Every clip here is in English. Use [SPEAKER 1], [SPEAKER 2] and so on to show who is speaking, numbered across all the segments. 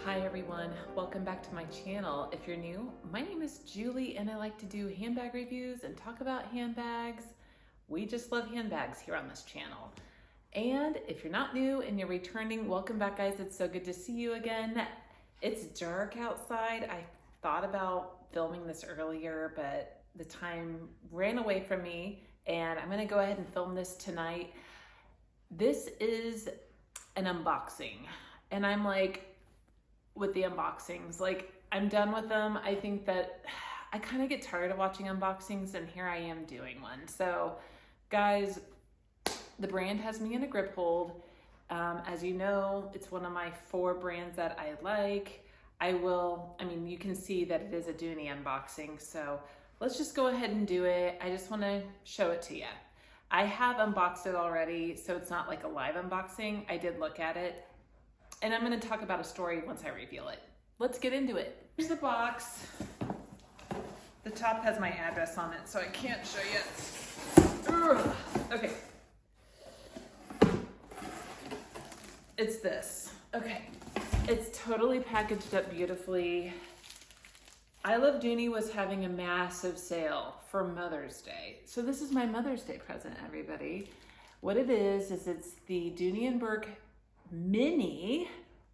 [SPEAKER 1] Hi everyone, welcome back to my channel. If you're new, my name is Julie and I like to do handbag reviews and talk about handbags. We just love handbags here on this channel. And if you're not new and you're returning, welcome back guys. It's so good to see you again. It's dark outside. I thought about filming this earlier, but the time ran away from me and I'm gonna go ahead and film this tonight. This is an unboxing and I'm like, with the unboxings, like I'm done with them. I think that I kind of get tired of watching unboxings and here I am doing one. So guys, the brand has me in a grip hold. As you know, it's one of my 4 brands that I like. You can see that it is a Dooney unboxing. So let's just go ahead and do it. I just want to show it to you. I have unboxed it already, so it's not like a live unboxing. I did look at it. And I'm going to talk about a story once I reveal it. Let's get into it. Here's the box. The top has my address on it, so I can't show you. Ugh. Okay. It's this. Okay. It's totally packaged up beautifully. I Love Dooney was having a massive sale for Mother's Day. So this is my Mother's Day present, everybody. What it is it's the Dooney & Bourke mini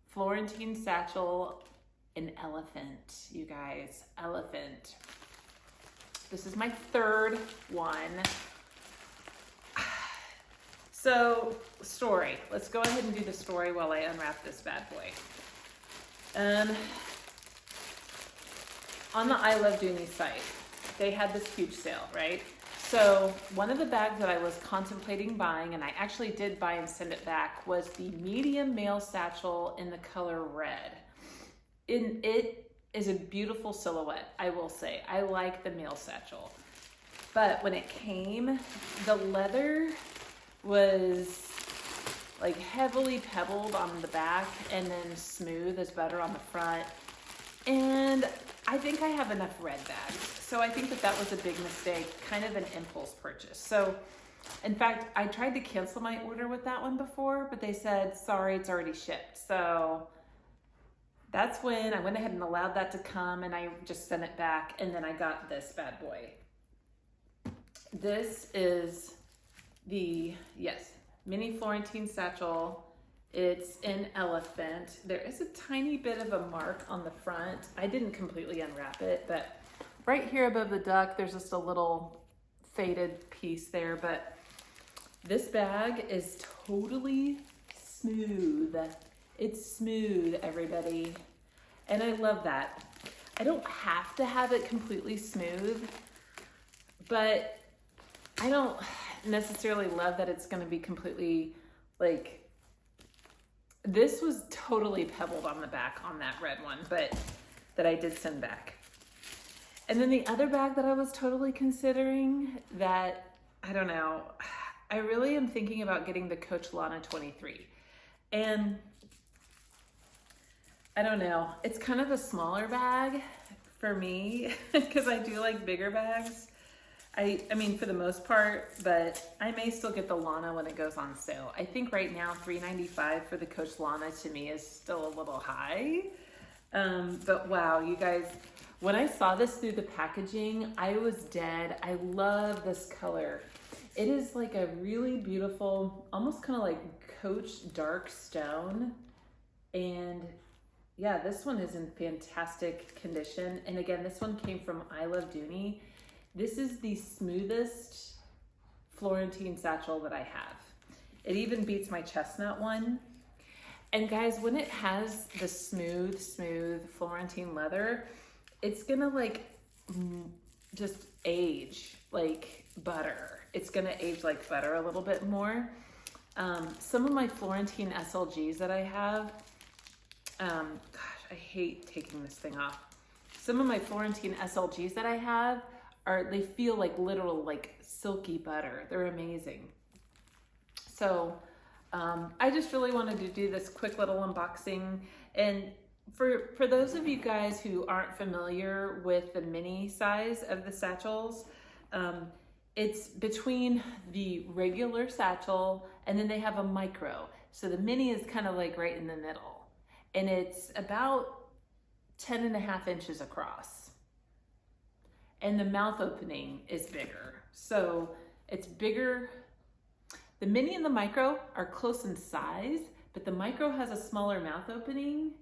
[SPEAKER 1] Florentine satchel in elephant, you guys, elephant. This is my 3rd one. So story, let's go ahead and do the story while I unwrap this bad boy. On the I Love Dooney site, they had this huge sale, right? So one of the bags that I was contemplating buying, and I actually did buy and send it back, was the medium male satchel in the color red. It is a beautiful silhouette, I will say. I like the male satchel. But when it came, the leather was like heavily pebbled on the back and then smooth as butter on the front. And I think I have enough red bags. So I think that was a big mistake, kind of an impulse purchase. So in fact, I tried to cancel my order with that one before, but they said, sorry, it's already shipped. So that's when I went ahead and allowed that to come and I just sent it back. And then I got this bad boy. This is the, mini Florentine satchel. It's in elephant. There is a tiny bit of a mark on the front. I didn't completely unwrap it, but right here above the duck, there's just a little faded piece there, but this bag is totally smooth. It's smooth, everybody. And I love that. I don't have to have it completely smooth, but I don't necessarily love that it's gonna be completely like, this was totally pebbled on the back on that red one, but that I did send back. And then the other bag that I was totally considering that, I don't know, I really am thinking about getting the Coach Lana 23. And I don't know, it's kind of a smaller bag for me because I do like bigger bags. I mean, for the most part, but I may still get the Lana when it goes on sale. I think right now $3.95 for the Coach Lana to me is still a little high. But wow, you guys, when I saw this through the packaging, I was dead. I love this color. It is like a really beautiful, almost kind of like Coach dark stone. And yeah, this one is in fantastic condition. And again, this one came from I Love Dooney. This is the smoothest Florentine satchel that I have. It even beats my chestnut one. And guys, when it has the smooth Florentine leather, it's gonna like just age like butter. It's gonna age like butter a little bit more. Some of my Florentine SLGs that I have, gosh, I hate taking this thing off. Some of my Florentine SLGs that I have they feel like literal like silky butter. They're amazing. So I just really wanted to do this quick little unboxing. And for those of you guys who aren't familiar with the mini size of the satchels, it's between the regular satchel and then they have a micro. So the mini is kind of like right in the middle. and it's about 10.5 inches across. And the mouth opening is bigger. So it's bigger. The mini and the micro are close in size, but the micro has a smaller mouth opening,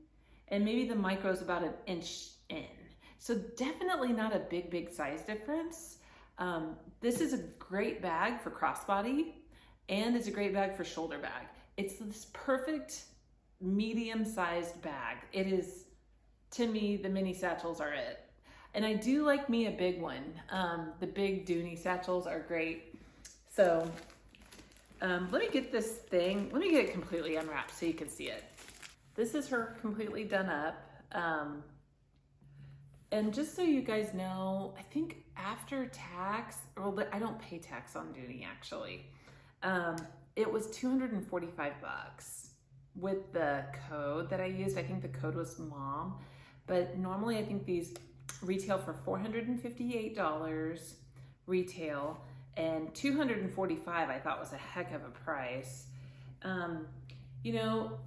[SPEAKER 1] and maybe the micro is about 1 inch in. So definitely not a big size difference. This is a great bag for crossbody, and it's a great bag for shoulder bag. It's this perfect medium-sized bag. It is, to me, the mini satchels are it. And I do like me a big one. The big Dooney satchels are great. So let me get this thing, let me get it completely unwrapped so you can see it. This is her completely done up. And just so you guys know, I think after tax, well, I don't pay tax on Dooney actually. It was $245 with the code that I used. I think the code was MOM, but normally I think these retail for $458 retail, and $245 I thought was a heck of a price. You know,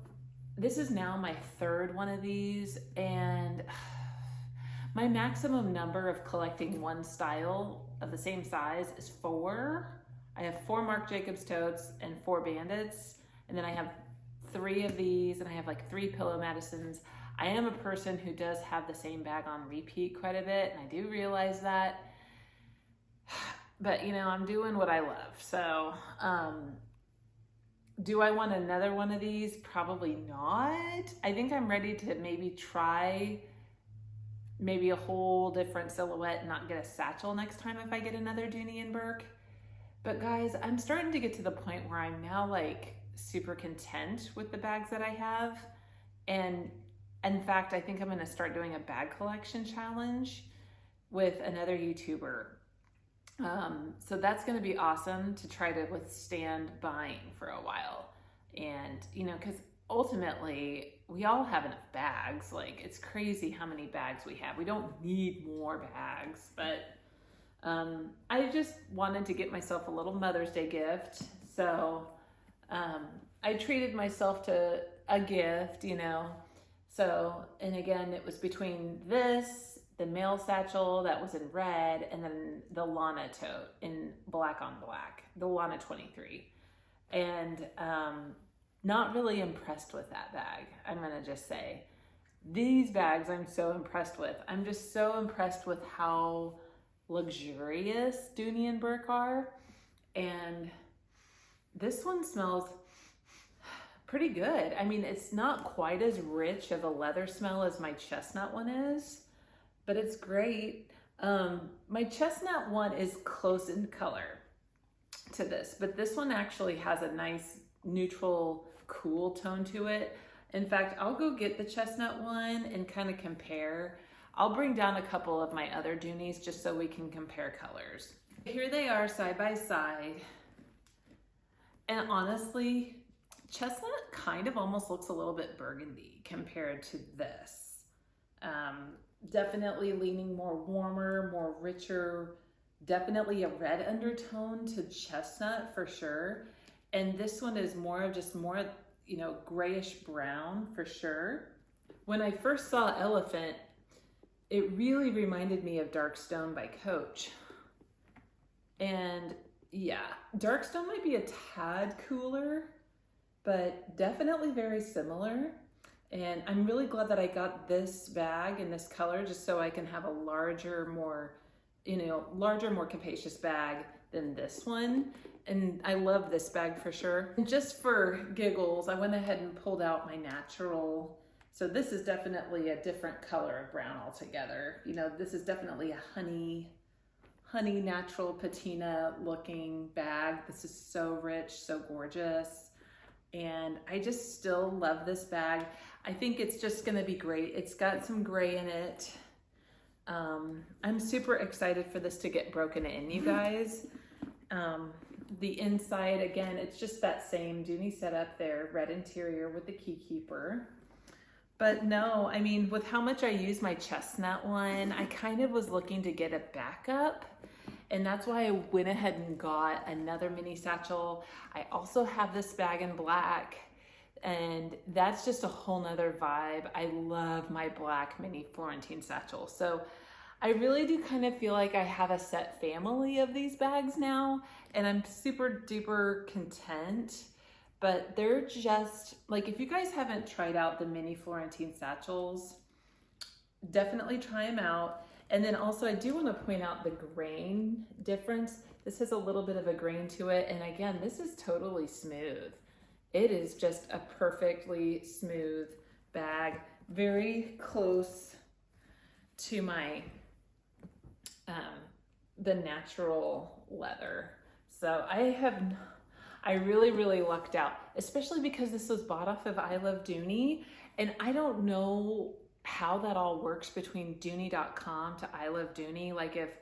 [SPEAKER 1] this is now my third one of these, and my maximum number of collecting one style of the same size is 4. I have 4 Marc Jacobs totes and 4 Bandits, and then I have 3 of these, and I have like 3 Pillow Madisons. I am a person who does have the same bag on repeat quite a bit, and I do realize that. But you know, I'm doing what I love. So do I want another one of these? Probably not. I think I'm ready to maybe try maybe a whole different silhouette and not get a satchel next time if I get another Dooney and Burke. But guys, I'm starting to get to the point where I'm now like super content with the bags that I have. And in fact, I think I'm gonna start doing a bag collection challenge with another YouTuber. So that's gonna be awesome to try to withstand buying for a while. And you know, cause ultimately we all have enough bags. Like it's crazy how many bags we have. We don't need more bags, but I just wanted to get myself a little Mother's Day gift. So I treated myself to a gift, you know. So, and again, it was between this, the male satchel that was in red, and then the Lana tote in black on black, the Lana 23. And not really impressed with that bag, I'm gonna just say. These bags I'm so impressed with. I'm just so impressed with how luxurious Dooney and Burke are. And this one smells pretty good. I mean, it's not quite as rich of a leather smell as my chestnut one is, but it's great. My chestnut one is close in color to this, but this one actually has a nice neutral, cool tone to it. In fact, I'll go get the chestnut one and kind of compare. I'll bring down a couple of my other Dooneys just so we can compare colors. Here they are side by side. And honestly, chestnut kind of almost looks a little bit burgundy compared to this. Definitely leaning more warmer, more richer, definitely a red undertone to chestnut for sure. And this one is more of just more, you know, grayish brown for sure. When I first saw Elephant, it really reminded me of Darkstone by Coach. And yeah, Darkstone might be a tad cooler, but definitely very similar. And I'm really glad that I got this bag in this color just so I can have a larger, more, you know, larger, more capacious bag than this one. And I love this bag for sure. And just for giggles, I went ahead and pulled out my natural. So this is definitely a different color of brown altogether. You know, this is definitely a honey natural patina looking bag. This is so rich, so gorgeous. And I just still love this bag. I think it's just gonna be great. It's got some gray in it. I'm super excited for this to get broken in, you guys. The inside, again, it's just that same Dooney setup there, red interior with the key keeper. But no, I mean, with how much I use my chestnut one, I kind of was looking to get a backup. And that's why I went ahead and got another mini satchel. I also have this bag in black And that's just a whole nother vibe. I love my black mini Florentine satchel. So I really do kind of feel like I have a set family of these bags now, and I'm super duper content. But they're just like, if you guys haven't tried out the mini Florentine satchels, definitely try them out. And then also I do want to point out the grain difference. This has a little bit of a grain to it. And again, this is totally smooth. It is just a perfectly smooth bag, very close to my, the natural leather. So I really lucked out, especially because this was bought off of I Love Dooney. And I don't know how that all works between Dooney.com to I Love Dooney. Like if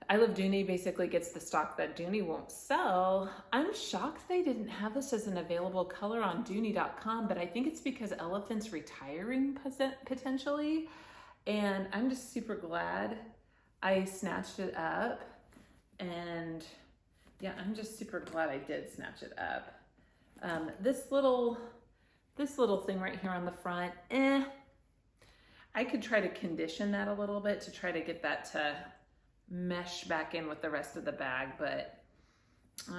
[SPEAKER 1] I Love Dooney basically gets the stock that Dooney won't sell, I'm shocked they didn't have this as an available color on Dooney.com, but I think it's because Elephant's retiring potentially. And I'm just super glad I snatched it up. And yeah, I'm just super glad I did snatch it up. This little thing right here on the front, I could try to condition that a little bit to try to get that to mesh back in with the rest of the bag, but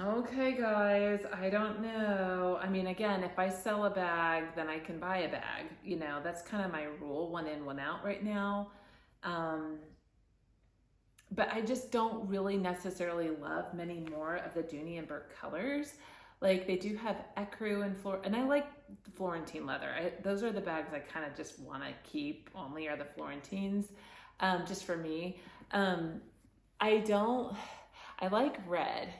[SPEAKER 1] okay guys, I don't know. I mean, again, if I sell a bag, then I can buy a bag. You know, that's kind of my rule, one in, one out right now. But I just don't really necessarily love many more of the Dooney and Burke colors. Like they do have ecru and I like the Florentine leather. Those are the bags I kind of just want to keep, only are the Florentines, just for me. I like red,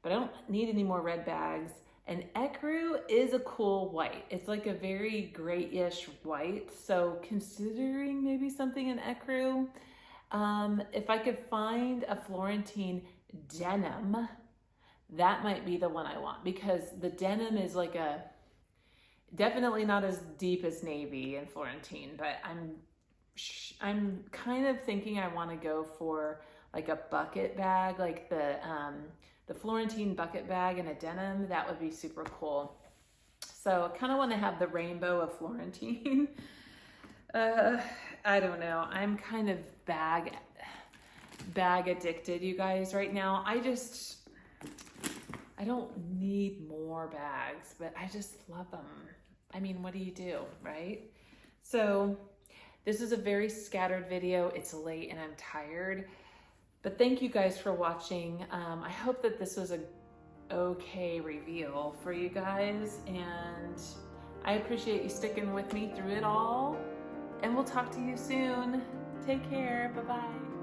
[SPEAKER 1] but I don't need any more red bags. And ecru is a cool white. It's like a very grayish white. So considering maybe something in ecru, if I could find a Florentine denim, that might be the one I want, because the denim is like definitely not as deep as navy and Florentine, but I'm kind of thinking I want to go for like a bucket bag, like the Florentine bucket bag in a denim. That would be super cool. So I kind of want to have the rainbow of Florentine. I don't know. I'm kind of bag addicted, you guys, right now. I don't need more bags, but I just love them. I mean, what do you do, right? So this is a very scattered video. It's late and I'm tired, but thank you guys for watching. I hope that this was a okay reveal for you guys, and I appreciate you sticking with me through it all, and we'll talk to you soon. Take care. Bye-bye.